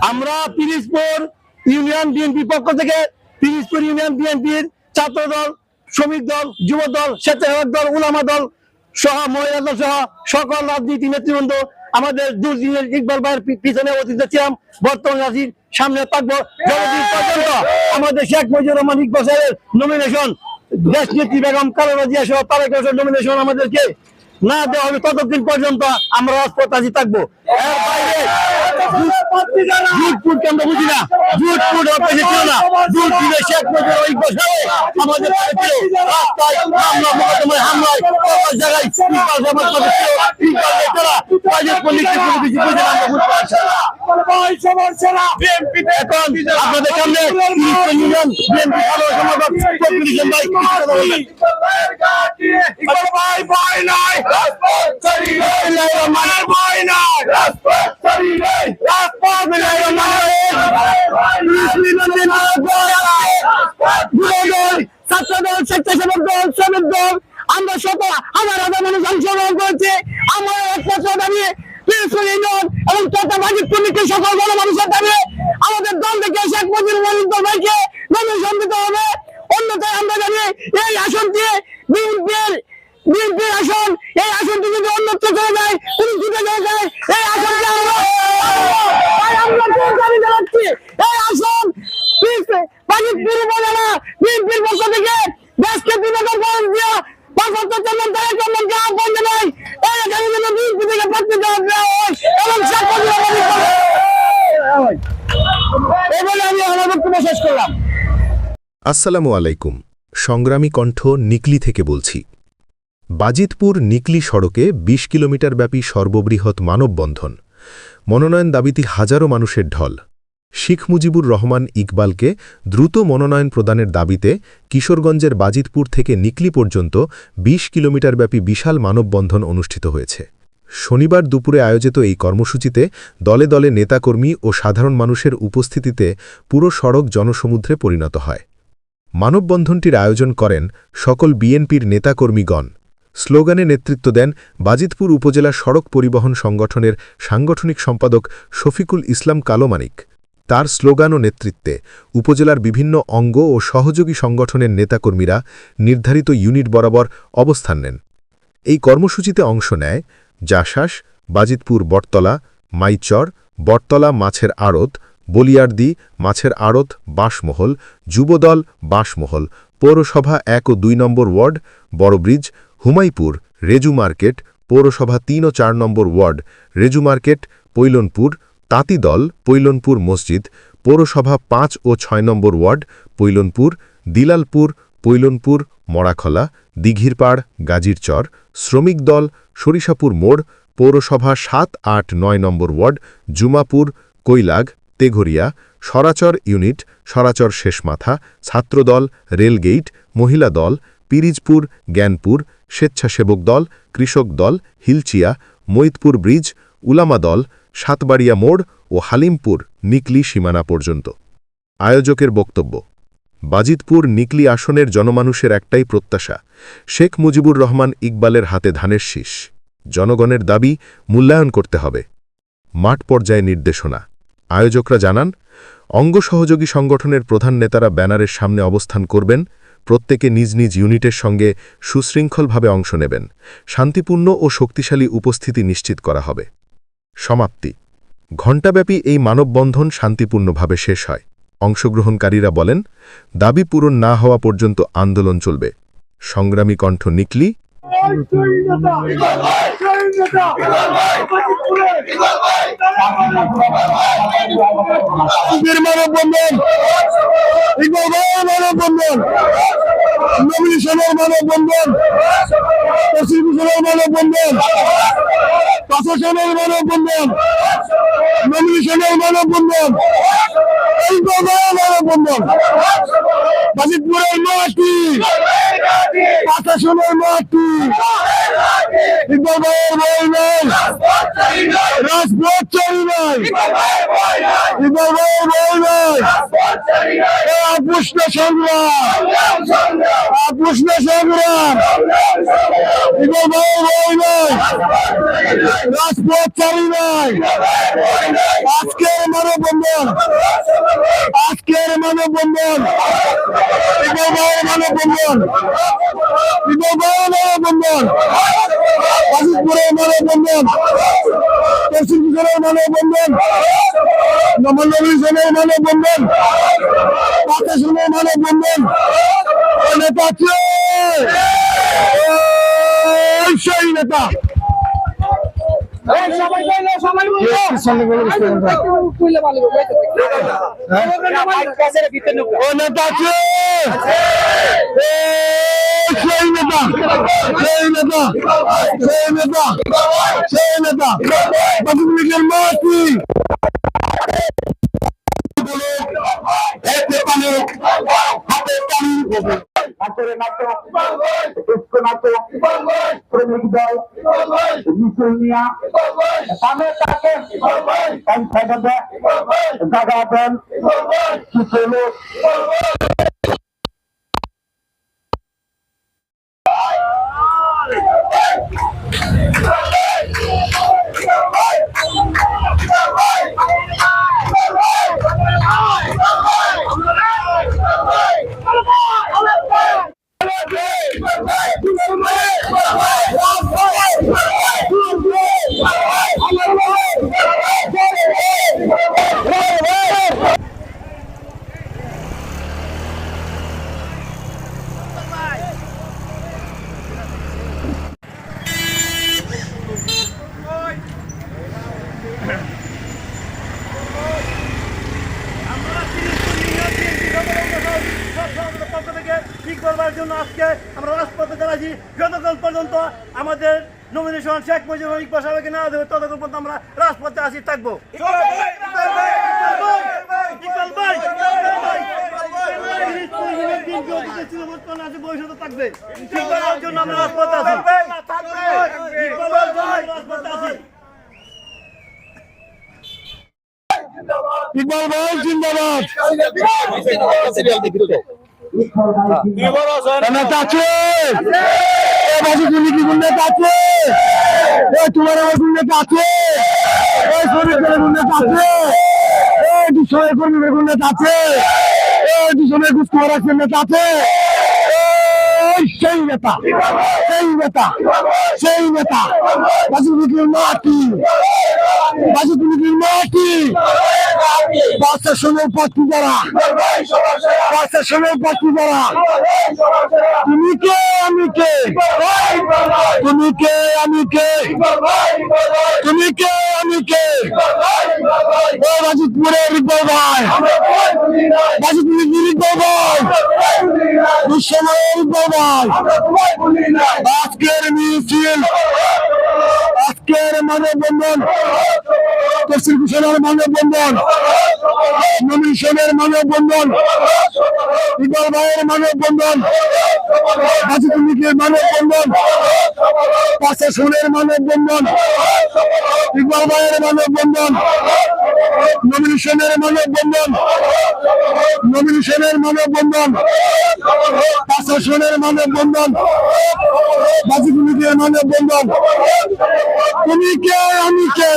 আমরা Pirojpur union BNP পক্ষ থেকে পিরিজপুর ইউনিয়ন বিএনপির ছাত্র দল, শ্রমিক দল, যুব দল, স্বেচ্ছাসেবক দল, উলামা দল সহ মহিলা দল সহ সকল রাজনীতি নেতৃবৃন্দ আমাদের দুর্দিনের ইকবাল ভাইয়ের পিছনে অতীতে ছিলাম, বর্তমানে আছি, সামনে থাকবো যতদিন পর্যন্ত আমাদের শেখ মুজিবুর রহমান ইকবাল সাহেবের নমিনেশন, দেশ নেত্রী বেগম খালেদা জিয়া সহ তারেক রহমানের নমিনেশন আমাদেরকে না দেওয়া হবে ততদিন পর্যন্ত আমরা রাজপথ আজি থাকবো। এর বাইরে জুটফুট আমরা বুঝি না, জুটফুট অপেক্ষা ছিল না, জুট দিলে শেখ মুজিবুর ইকবাল সাহেব আমাদের রাস্তায় হামলা মোকদ্দমায় হামলায় সকল জায়গায় ইকবাল সাহেব ইকবাল নেতারা বাজেট পলিটিক্স কোনো কিছু বুঝে না, আমরা বুঝতে পারছি এখন আপনাদের সামনে ইউনিয়ন বিএনপি সাধারণ সম্পাদক ফখরুল ইসলাম ছাত্রদল, স্বেচ্ছাসেবক দল, শ্রমিক দল, আমরা শত হাজার হাজার মানুষ অংশগ্রহণ করেছি। আমরা একমাত্র দাবি এবং তথা বাজিত পণ্ডিতের সকল গণমানুষের দাবি আমাদের দল থেকে শেখ মুজিবুর রহমান ভাইকে নমিনেশন দিতে হবে। অন্যথায় আমরা জানি এই আসনটি বিএনপির আসন, এই আসনটি যদি অন্যত্র চলে যায়, কোনো জিতে চলে যায়, এই আসনটি আমরা দাবি জানাচ্ছি এই আসন বাজিতপুর উপজেলা বিএনপির পক্ষ থেকে দেশকে বিনোদন করেন দিয়া আসসালামু আলাইকুম। সংগ্রামী কণ্ঠ নিকলি থেকে বলছি। বাজিতপুর নিকলি সড়কে ২০ কিলোমিটার ব্যাপী সর্ববৃহৎ মানববন্ধন, মনোনয়ন দাবিতে হাজারো মানুষের ঢল। শেখ মুজিবুর রহমান ইকবালকে দ্রুত মনোনয়ন প্রদানের দাবিতে কিশোরগঞ্জের বাজিতপুর থেকে নিকলি পর্যন্ত ২০ কিলোমিটার ব্যাপী বিশাল মানববন্ধন অনুষ্ঠিত হয়েছে। শনিবার দুপুরে আয়োজিত এই কর্মসূচিতে দলে দলে নেতাকর্মী ও সাধারণ মানুষের উপস্থিতিতে পুরো সড়ক জনসমুদ্রে পরিণত হয়। মানববন্ধনটির আয়োজন করেন সকল বিএনপির নেতাকর্মীগণ। স্লোগানে নেতৃত্ব দেন বাজিতপুর উপজেলা সড়ক পরিবহন সংগঠনের সাংগঠনিক সম্পাদক শফিকুল ইসলাম কালোমানিক। তার স্লোগান ও নেতৃত্বে উপজেলার বিভিন্ন অঙ্গ ও সহযোগী সংগঠনের নেতাকর্মীরা নির্ধারিত ইউনিট বরাবর অবস্থান নেন। এই কর্মসূচিতে অংশ নেয় জাসাস, বাজিতপুর বটতলা, মাইচর, বটতলা মাছের আড়ত, বলিয়ারদি মাছের আড়ত, বাঁশমহল, যুবদল বাঁশমহল, পৌরসভা ১ ও ২ নম্বর ওয়ার্ড, বড়ব্রিজ, হুমাইপুর, রেজু মার্কেট, পৌরসভা ৩ ও ৪ নম্বর ওয়ার্ড, রেজু মার্কেট, পৈলনপুর, তাঁতিদল, পৈলনপুর মসজিদ, পৌরসভা ৫ ও ৬ নম্বর ওয়ার্ড, পৈলনপুর, দিলালপুর, পৈলনপুর, মরাখলা, দিঘিরপাড়, গাজীরচর, শ্রমিক দল, সরিষাপুর মোড়, পৌরসভা ৭, ৮, ৯ নম্বর ওয়ার্ড, জুমাপুর, কৈলাগ, তেঘরিয়া, সরাচর ইউনিট, সরাচর শেষমাথা, ছাত্রদল, রেলগেইট, মহিলা দল, পিরিজপুর, জ্ঞানপুর, স্বেচ্ছাসেবক দল, কৃষক দল, হিলচিয়া, মৈতপুর ব্রিজ, উলামা দল, সাতবাড়িয়া মোড় ও হালিমপুর নিকলি সীমানা পর্যন্ত। আয়োজকের বক্তব্য, বাজিতপুর নিকলি আসনের জনমানুষের একটাই প্রত্যাশা, শেখ মুজিবুর রহমান ইকবালের হাতে ধানের শীষ। জনগণের দাবি মূল্যায়ন করতে হবে। মাঠ পর্যায়ে নির্দেশনা। আয়োজকরা জানান, অঙ্গ সহযোগী সংগঠনের প্রধান নেতারা ব্যানারের সামনে অবস্থান করবেন, প্রত্যেকে নিজ নিজ ইউনিটের সঙ্গে সুশৃঙ্খলভাবে অংশ নেবেন। শান্তিপূর্ণ ও শক্তিশালী উপস্থিতি নিশ্চিত করা হবে। সমাপ্তি। ঘণ্টাব্যাপী এই মানববন্ধন শান্তিপূর্ণভাবে শেষ হয়। অংশগ্রহণকারীরা বলেন, দাবি পূরণ না হওয়া পর্যন্ত আন্দোলন চলবে। সংগ্রামী কণ্ঠ নিকলি। নমিনেশনের মানববন্ধন, মানববন্ধন, প্রশাসনের মানববন্ধন, নমিনেশনের মানববন্ধন, মানববন্ধন, বাজিতপুরের মাটি, প্রশাসনের মাটি, রাজপথ চাই নাই। ইকবাল ভাই আপুষ্ণ সংগ্রাম আপুষ্ণ সংগ্রাম ইকবাল ভাই রাজপথ চারি নাই আজকের মানববন্ধন ইকবাল ভাই মানববন্ধন গাজীপুরের মানববন্ধন পশ্চিমবঙ্গের মানববন্ধন নমনবীজনের মানববন্ধন পাকিস্তানের মানববন্ধন নেতা সেই নেতা মাটি হাতের নাটক উচ্চ নাটক শ্রমিক দল মিসুলিয়া সামনে তাকে জায়গা দেন কিছু লোক করবার জন্য আজকে আমরা রাজপথে দাঁড়াচ্ছি। যতক্ষণ পর্যন্ত আমাদের নমিনেশন শেখ মুজিবুর ইকবাল সাহেবকে না দেবে ততক্ষণ পর্যন্ত আমরা রাজপথে আসি থাকবো। ভবিষ্যতে থাকবে ইকবালের জন্য আমরা রাজপথে আছি। ইকবাল ভাই জিন্দাবাদ নেতা আছে তুমি কি নেতা আছে তোমার নেতা আছে শ্রমিকের নেতা আছে দুশোর কর্মীদের নেতা আছে দুশোর ঘুষ রাখছেন নেতা আছে সেই নেতা বাজুবিকের মাটি প্রশাসনের পক্ষী যারা তুমি কে আমি কে বাজিতপুরের ইকবাল ভাই বাজিতপুরের ইকবাল ভাই দুঃসময়ের ইকবাল ভাই আজকের মিছিল আজকের মানববন্ধন তফসিল ঘোষণার মানববন্ধন নমিনেশনের মানববন্ধন ইকবাল ভাইয়ের মানববন্ধন গাজীপুরের মানববন্ধন প্রশাসনের মানববন্ধন ইকবাল ভাইয়ের মানববন্ধন নমিনেশনের মানববন্ধন প্রশাসনের মানববন্ধন গাজীপুরের মানববন্ধন তুমি কে আমি কে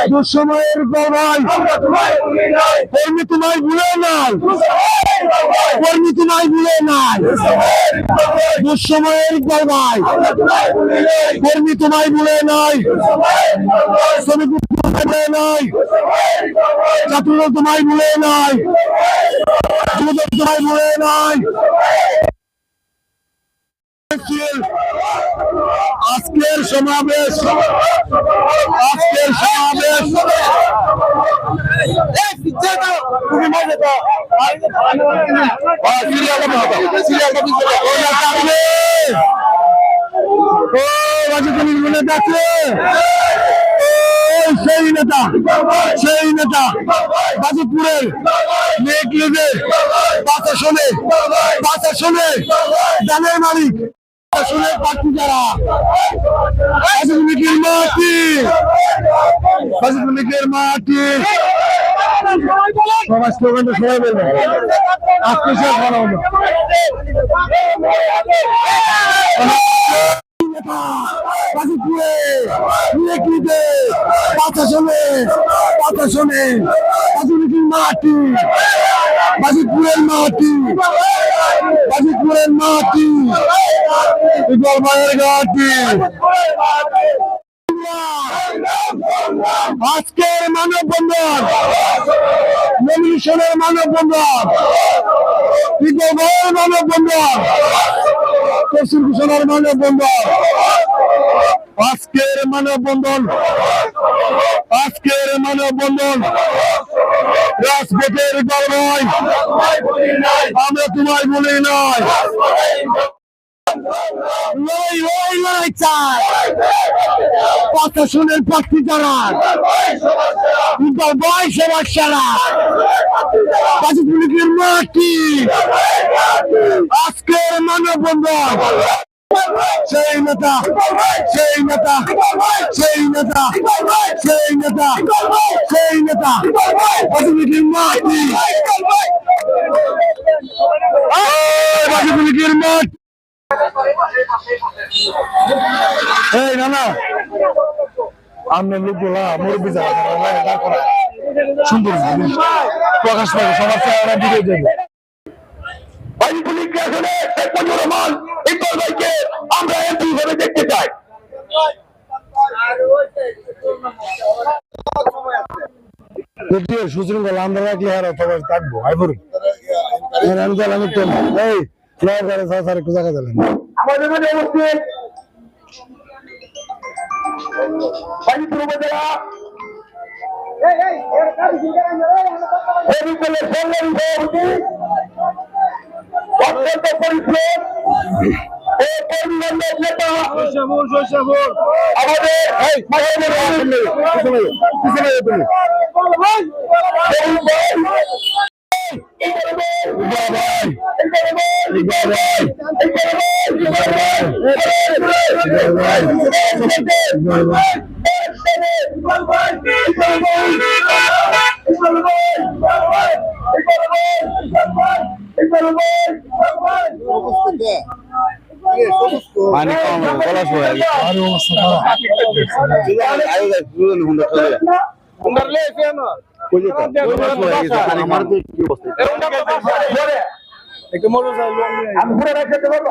দুঃসময়ের গর্বাই কর্মী তোমায় ভুলে নাই দুঃসময়ের গর্বাই কর্মী তোমায় ভুলে নাই শ্রমিক ভুলে নাই ছাত্ররা তোমায় ভুলে নাই যুবদল তোমায় ভুলে নাই আজকের সমাবেশ সেই নেতা গাজীপুরের মেঘ লিগে বাতাসনে দানের মালিক আসনের প্রার্থী যারা রাজনীতির মাটি রাজনীতির মাটি সবাই স্লোগান তো সবাই বলবে আজকে শেষ ভালো হবে রাজনীতির মাটি বাজিতপুরের মাটি বাজিতপুরের মাটি ইকবাল ভাইয়ের ঘাটি আজকের মানববন্ধন নমিনেশনের মানববন্ধন ইকবাল ভাইয়ের মানববন্ধন তফসিল ঘোষণার মানববন্ধন আজকের মানববন্ধন আজকের মানববন্ধন রাজপথের ইকবাল ভাই আমরা তোমায় বলি নাই প্রশাসনের প্রার্থী যারা ইকবাল ভাই সবার সারা গাজীপুরের মাটি আজকের মানববন্ধন সেই নেতা সেই নেতা সেই নেতা সেই নেতা সেই নেতা গাজীপুরের মাটি গাজীপুরের মাটি এই না না আমরা লোকগুলা মুরব্বী যারা সুন্দর প্রকাশ পাবে সবার চেহারা দিকে দেবে ইকবাল ভাইকে আমরা এমপি হিসেবে দেখতে চাই সুশৃঙ্খল আমরা রাখলে আর সবাই থাকবো আইবরুন আমি তো এই একটু জায়গা দিলেন আমাদের মধ্যে উপস্থিত গাজীপুর উপজেলা বিদ্যালয়ের সংগ্রামী সভাপতি অত্যন্ত পরিশ্রম ও কর্মীবান্ধব নেতা পানি কম গলা শুয়ে আর অবস্থা আমি ঘুরে রাখতে পারবো